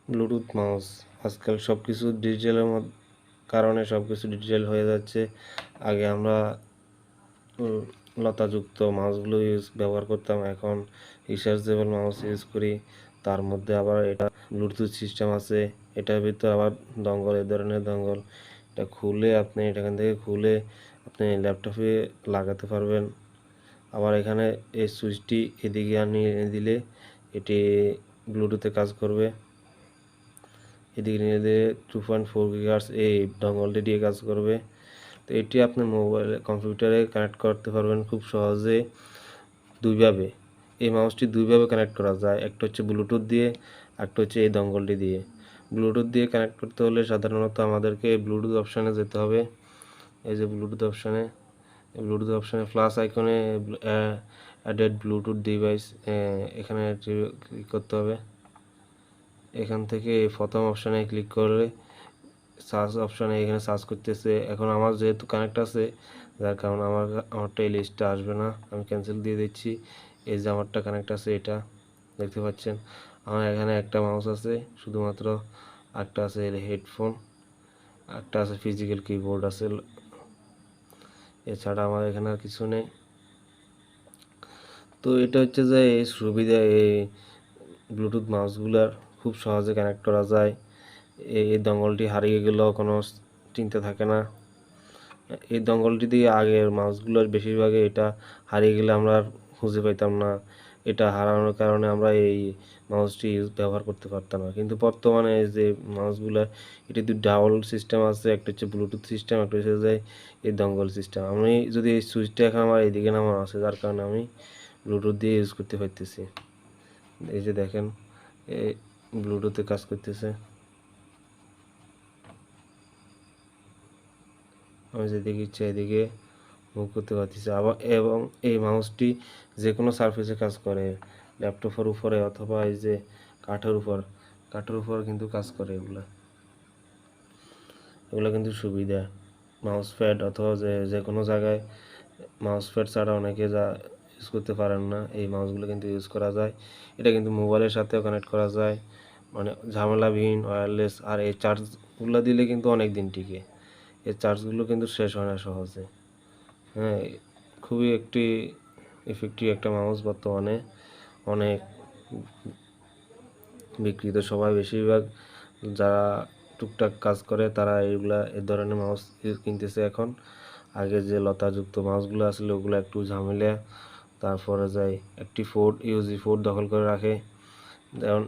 Bluetooth mouse আজকাল সব কিছু ডিজিটালের কারণে সব কিছু ডিজিটাল হয়ে যাচ্ছে। আগে আমরা লতাযুক্ত মাউসগুলো ব্যবহার করতাম, এখন রিচার্জেবল মাউস ইউজ করি। তার মধ্যে আবার এটা ব্লুটুথ সিস্টেম আছে, এটার ভিতর আবার দঙ্গল, এই ধরনের দঙ্গল। এটা খুলে আপনি এখান থেকে খুলে আপনি ল্যাপটপে লাগাতে পারবেন। আবার এখানে এই সুইচটি এদিকে নিয়ে দিলে এটি ব্লুটুথে কাজ করবে। এদিকে নিয়ে দিলে 2.4 GHz এই ডঙ্গলটি দিয়ে কাজ করবে। তো এটি আপনি মোবাইলে কম্পিউটারে কানেক্ট করতে পারবেন খুব সহজে দুইভাবে। এই মাউসটি দুইভাবে কানেক্ট করা যায়, একটা হচ্ছে ব্লুটুথ দিয়ে, একটা হচ্ছে এই দঙ্গলটি দিয়ে। ব্লুটুথ দিয়ে কানেক্ট করতে হলে সাধারণত আমাদেরকে ব্লুটুথ অপশানে যেতে হবে। এই যে ব্লুটুথ অপশানে প্লাস আইকনে অ্যাডেড ব্লুটুথ ডিভাইস, এখানে ক্লিক করতে হবে। এখান থেকে প্রথম অপশানে ক্লিক করলে সার্চ অপশানে এখানে সার্চ করতেছে। এখন আমার যেহেতু কানেক্ট আছে, যার কারণে আমারটা এই লিস্টটা আসবে না, আমি ক্যান্সেল দিয়ে দিচ্ছি। এই যে আমারটা কানেক্ট আছে, এটা দেখতে পাচ্ছেন। আমার এখানে একটা মাউস আছে শুধুমাত্র, একটা আছে হেডফোন, একটা আছে ফিজিক্যাল কিবোর্ড আছে, এছাড়া আমার এখানে আর কিছু নেই। তো এটা হচ্ছে যে এই সুবিধা, এই ব্লুটুথ মাউসগুলার খুব সহজে কানেক্ট করা যায়। এই দঙ্গলটি হারিয়ে গেলেও কোনো চিন্তা থাকে না। এই দঙ্গলটি দিয়ে আগের মাউসগুলোর বেশিরভাগই এটা হারিয়ে গেলে আমরা আর খুঁজে পাইতাম না। এটা হারানোর কারণে আমরা এই মাউসটি ব্যবহার করতে পারতাম না। কিন্তু বর্তমানে যে মাউসগুলো, এটি ডাবল সিস্টেম আছে, একটা হচ্ছে ব্লুটুথ সিস্টেম, একটা হচ্ছে যে এই দঙ্গল সিস্টেম। আমি যদি এই সুইচটা এখন আমার এইদিকে নামানো আছে, যার কারণে আমি ব্লুটুথ দিয়ে ইউজ করতে পারতেছি। এই যে দেখেন, এই ব্লুটুথে কাজ করতেছে। আমি যেদিকে ইচ্ছা এদিকে মুভ করতে পারতেছি আবার। এবং এই মাউসটি যে কোনো সারফেসে কাজ করে, ল্যাপটপের উপরে অথবা এই যে কাঠের উপর কিন্তু কাজ করে। এগুলো কিন্তু সুবিধা। মাউস প্যাড অথবা যে কোনো জায়গায় মাউস প্যাড ছাড়া অনেকে ইউজ করতে পারেন না, এই মাউসগুলো কিন্তু ইউজ করা যায়। এটা কিন্তু মোবাইলের সাথেও কানেক্ট করা যায়, মানে ঝামেলাবিহীন, ওয়্যারলেস। আর এই চার্জগুলো দিলে কিন্তু অনেক দিন টিকে, এই চার্জগুলো কিন্তু শেষ হয় না সহজে। হ্যাঁ, খুবই একটি ইফেক্টিভ একটা মাউস, বর্তমানে অনেক বিক্রিত। সবাই বেশিরভাগ যারা টুকটাক কাজ করে তারা এই ধরনের মাউস কিনতেছে এখন। আগে যে লতাযুক্ত মাউসগুলো আসলে ওগুলো একটু ঝামেলা, তারপরে যায় একটি ইউজি পোর্ট দখল করে রাখে। যেমন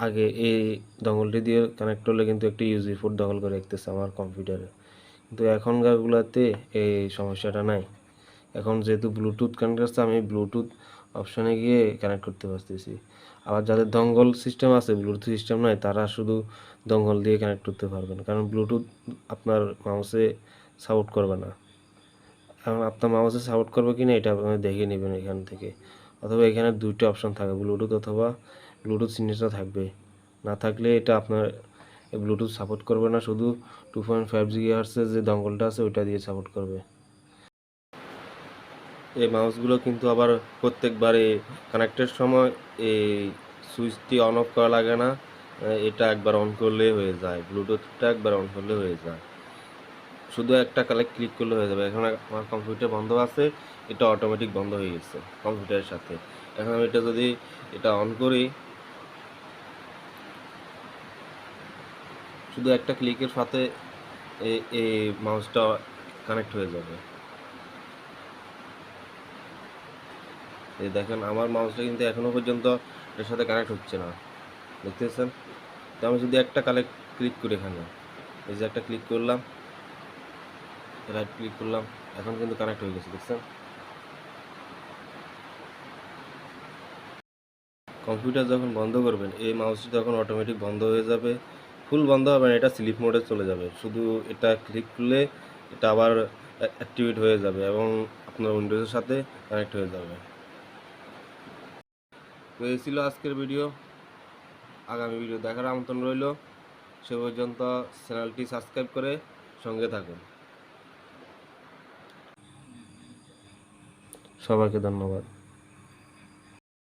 আগে এই দঙ্গলটি দিয়ে কানেক্ট করলে কিন্তু একটি ইউজি পোর্ট দখল করে রাখতেছে আমার কম্পিউটারে, কিন্তু এখনকারগুলোতে এই সমস্যাটা নাই। এখন যেহেতু ব্লুটুথ কানেক্ট আছে, আমি ব্লুটুথ অপশানে গিয়ে কানেক্ট করতে পারতেছি। আবার যাদের দঙ্গল সিস্টেম আছে, ব্লুটুথ সিস্টেম নয়, তারা শুধু দঙ্গল দিয়ে কানেক্ট করতে পারবেন, কারণ ব্লুটুথ আপনার মাউসে সাপোর্ট করবে না। এখন আপনার মাউসে সাপোর্ট করবে কি না এটা আপনি দেখে নেবেন এখান থেকে। অথবা এখানে দুইটা অপশান থাকে, ব্লুটুথ অথবা ব্লুটুথ সিগনেচার থাকবে। না থাকলে এটা আপনার ব্লুটুথ সাপোর্ট করবে না, শুধু 2.5 GHz যে দঙ্গলটা আছে ওইটা দিয়ে সাপোর্ট করবে। এই মাউসগুলো কিন্তু আবার প্রত্যেকবারে কানেক্টের সময় এই সুইচটি অন অফ করা লাগে না, এটা একবার অন করলে হয়ে যায়, ব্লুটুথটা একবার অন করলে হয়ে যায়, শুধু একটা ক্লিক করলে হয়ে যাবে। এখন আমার কম্পিউটার বন্ধ আছে, এটা অটোমেটিক বন্ধ হয়ে গেছে কম্পিউটারের সাথে। এখন আমি এটা যদি অন করি, শুধু একটা ক্লিকের সাথে এই মাউসটা কানেক্ট হয়ে যাবে। এই দেখেন আমার মাউসটা কিন্তু এখনো পর্যন্ত এর সাথে কানেক্ট হচ্ছে না, দেখতেছেন। তো আমি যদি একটা ক্লিক করি, এখানে এই যে একটা ক্লিক করলাম, রাইট ক্লিক করলাম, এখন কিন্তু কানেক্ট হয়ে গেছে, দেখছেন। কম্পিউটার যখন বন্ধ করবেন, এই মাউসটি তখন অটোমেটিক বন্ধ হয়ে যাবে। ফুল বন্ধ হবে না, এটা স্লিপ মোডে চলে যাবে। শুধু এটা ক্লিক করলে এটা আবার অ্যাক্টিভেট হয়ে যাবে এবং আপনার উইন্ডোজের সাথে কানেক্ট হয়ে যাবে। তো এই ছিল আজকের ভিডিও। আগামী ভিডিও দেখার আমন্ত্রণ রইল। সে পর্যন্ত চ্যানেলটি সাবস্ক্রাইব করে সঙ্গে থাকুন। সবাইকে ধন্যবাদ।